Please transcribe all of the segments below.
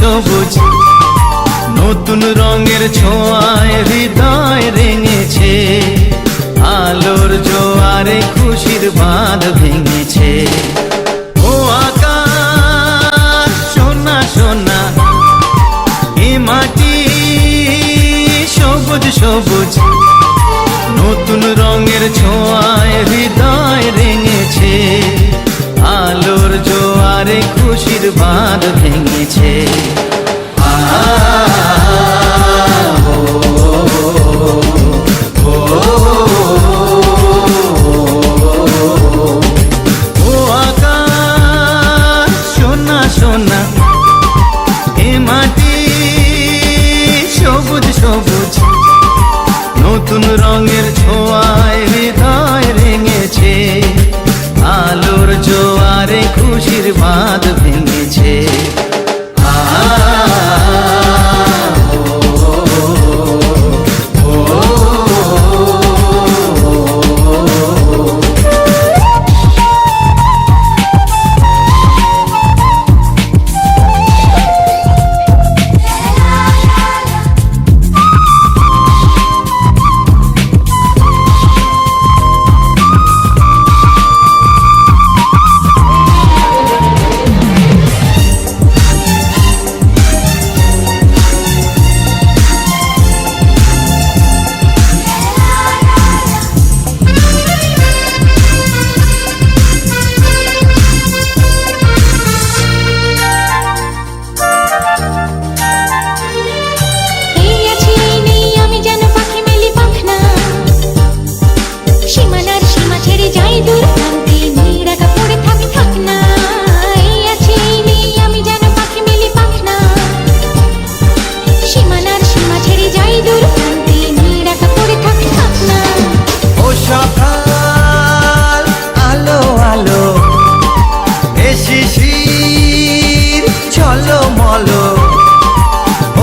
সবুজ নতুন রঙের ছোঁয়ায় হৃদয় রেঙেছে, আলোর জোয়ারে খুশির বাঁধ ভেঙেছে। ও আকাশ সোনা সোনা, এ মাটি সবুজ সবুজ নতুন রঙের ছোঁয়ায় হৃদয় রেঙেছে, আলোর জোয়ারে খুশির বাঁধ ভেঙেছে। ও আকাশ সোনা সোনা, এ মাটি সবুজ সবুজ নতুন রঙের ছোঁয়ায় হৃদয় রেঙেছে, আলোর জোয়ারে খুশির বাঁধ ভেঙেছে।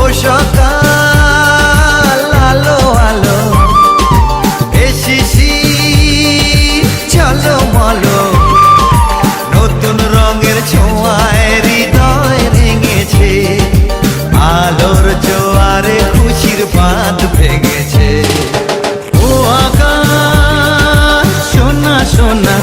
ও সকাল আলো আলো, এ শিশির ঝলমলো, নতুন রঙের ছোঁয়ায় হৃদয় রেঙেছে, আলোর জোয়ারে খুশির বাঁধ ভেঙেছে। ও আকাশ সোনা সোনা,